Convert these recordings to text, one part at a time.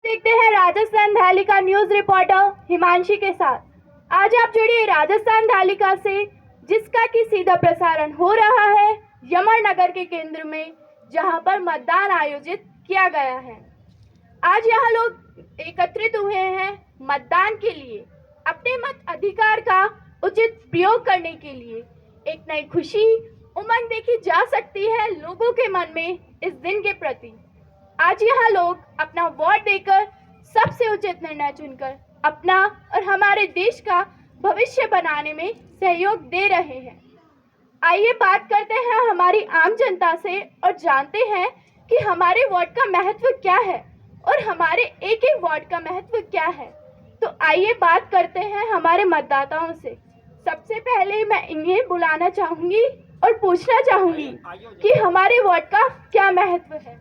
देखते हैं Rajasthan धालिका news reporter Himanshi के साथ। आज आप जुड़िए राजस्थान धालिका से, जिसका कि सीधा प्रसारण हो रहा है यमुनानगर के केंद्र में, जहां पर मतदान आयोजित किया गया है। आज यहां लोग एकत्रित हुए हैं मतदान के लिए, अपने मत अधिकार का उचित प्रयोग करने के लिए। एक नई खुशी, उमंग देखी जा सकती है लोगों के मन में इस दिन के प्रति। आज यहाँ लोग अपना वोट देकर सबसे उचित निर्णय चुनकर अपना और हमारे देश का भविष्य बनाने में सहयोग दे रहे हैं। आइए बात करते हैं हमारी आम जनता से और जानते हैं कि हमारे वोट का महत्व क्या है और हमारे एक एक वोट का महत्व क्या है। तो आइए बात करते हैं हमारे मतदाताओं से। सबसे पहले मैं इन्हें बुलाना चाहूंगी और पूछना चाहूंगी कि हमारे वोट का क्या महत्व है।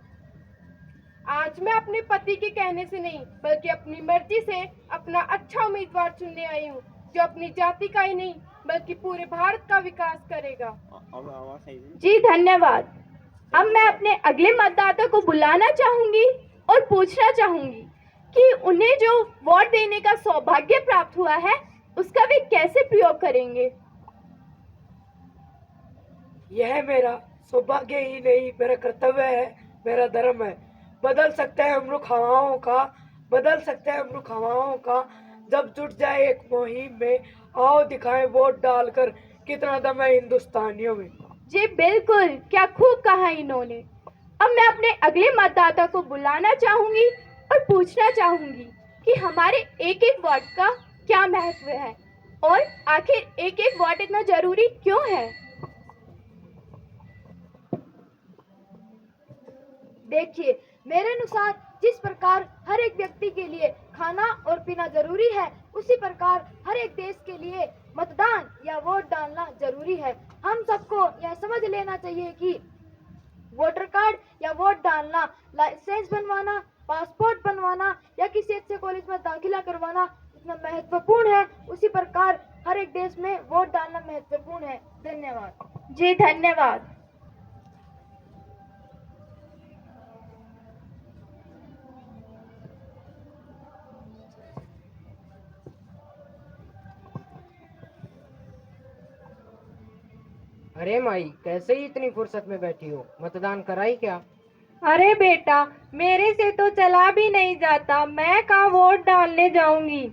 आज मैं अपने पति के कहने से नहीं बल्कि अपनी मर्जी से अपना अच्छा उम्मीदवार चुनने आई हूँ, जो अपनी जाति का ही नहीं बल्कि पूरे भारत का विकास करेगा। जी धन्यवाद। अब मैं अपने अगले मतदाता को बुलाना चाहूंगी और पूछना चाहूंगी कि उन्हें जो वोट देने का सौभाग्य प्राप्त हुआ है उसका वे कैसे प्रयोग करेंगे। यह मेरा सौभाग्य ही नहीं, मेरा कर्तव्य है, मेरा धर्म है। बदल सकते हैं हम रुख हवाओं का, बदल सकते हैं हम रुख हवाओं का। जब जुट जाए एक मुहिम में, आओ दिखाएं वोट डालकर कितना दम है हिंदुस्तानियों में। जी बिल्कुल, क्या खूब कहा इन्होंने। अब मैं अपने अगले मतदाता को बुलाना चाहूंगी और पूछना चाहूंगी कि हमारे एक एक वोट का क्या महत्व है और आखिर एक एक वोट इतना जरूरी क्यों है। देखिए, मेरे अनुसार जिस प्रकार हर एक व्यक्ति के लिए खाना और पीना जरूरी है, उसी प्रकार हर एक देश के लिए मतदान या वोट डालना जरूरी है। हम सबको यह समझ लेना चाहिए कि वोटर कार्ड या वोट डालना, लाइसेंस बनवाना, पासपोर्ट बनवाना या किसी अच्छे कॉलेज में दाखिला करवाना जितना महत्वपूर्ण है, उसी प्रकार हर एक देश में वोट डालना महत्वपूर्ण है। धन्यवाद। जी धन्यवाद। अरे माई, कैसे ही इतनी फुर्सत में बैठी हो? मतदान कराई क्या? अरे बेटा, मेरे से तो चला भी नहीं जाता, मैं कहाँ वोट डालने जाऊंगी।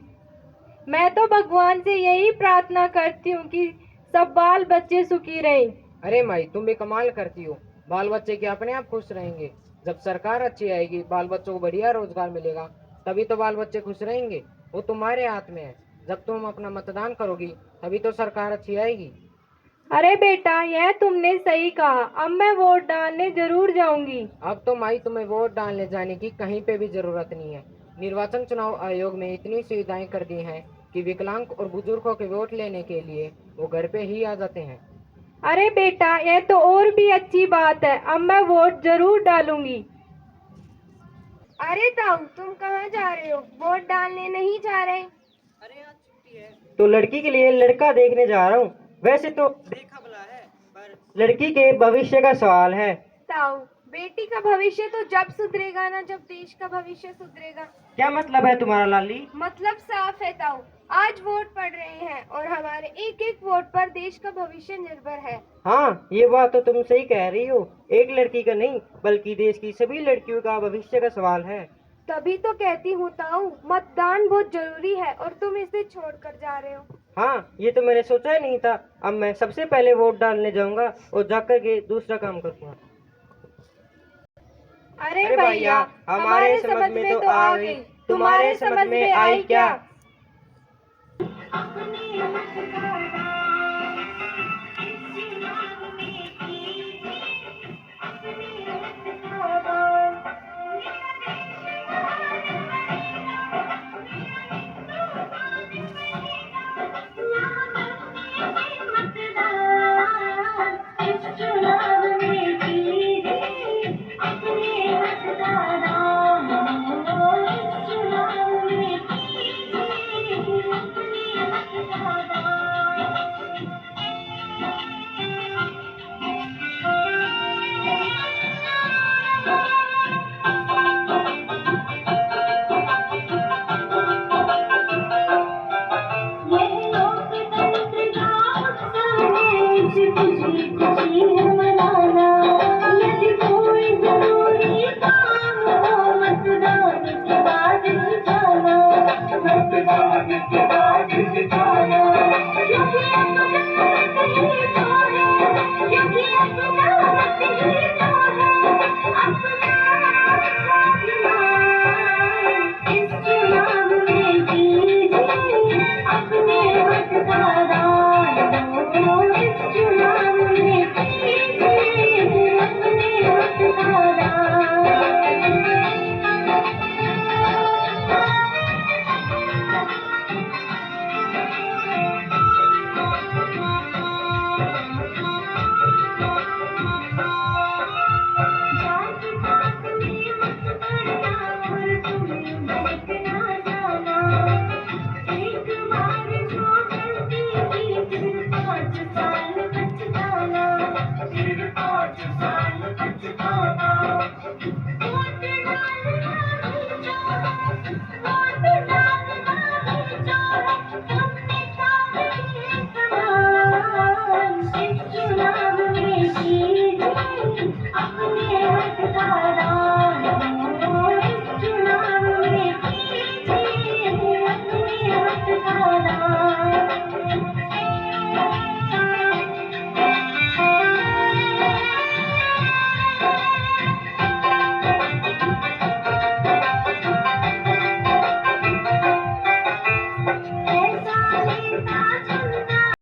मैं तो भगवान से यही प्रार्थना करती हूँ कि सब बाल बच्चे सुखी रहें। अरे माई, तुम भी कमाल करती हो। बाल बच्चे क्या अपने आप खुश रहेंगे? जब सरकार अच्छी आएगी, बाल बच्चों को बढ़िया रोजगार मिलेगा, तभी तो बाल बच्चे खुश रहेंगे। वो तुम्हारे हाथ में है। जब तुम अपना मतदान करोगी तभी तो सरकार अच्छी आएगी। अरे बेटा, यह तुमने सही कहा, अब मैं वोट डालने जरूर जाऊंगी। अब तो माई तुम्हें वोट डालने जाने की कहीं पे भी जरूरत नहीं है। निर्वाचन चुनाव आयोग में इतनी सुविधाएं कर दी हैं कि विकलांग और बुजुर्गों के वोट लेने के लिए वो घर पे ही आ जाते हैं। अरे बेटा, यह तो और भी अच्छी बात है, अब मैं वोट जरूर डालूंगी। अरे ताऊ, तुम कहाँ जा रहे हो? वोट डालने नहीं जा रहे? अरे आज छुट्टी है तो लड़की के लिए लड़का देखने जा रहा हूँ। वैसे तो देखा भला है, पर लड़की के भविष्य का सवाल है। ताऊ, बेटी का भविष्य तो जब सुधरेगा ना जब देश का भविष्य सुधरेगा। क्या मतलब है तुम्हारा लाली? मतलब साफ है ताऊ, आज वोट पड़ रहे हैं और हमारे एक एक वोट पर देश का भविष्य निर्भर है। हाँ, ये बात तो तुम सही कह रही हो। एक लड़की का नहीं बल्कि देश की सभी लड़कियों का भविष्य का सवाल है। तभी तो कहती हूँ ताऊ, मतदान बहुत जरूरी है और तुम इसे छोड़कर जा रहे हो। हाँ, ये तो मैंने सोचा ही नहीं था। अब मैं सबसे पहले वोट डालने जाऊंगा और जाकर के दूसरा काम करूंगा। अरे भैया, हमारे समझ में तो आ गई, तुम्हारे समझ में आई क्या? बल्कि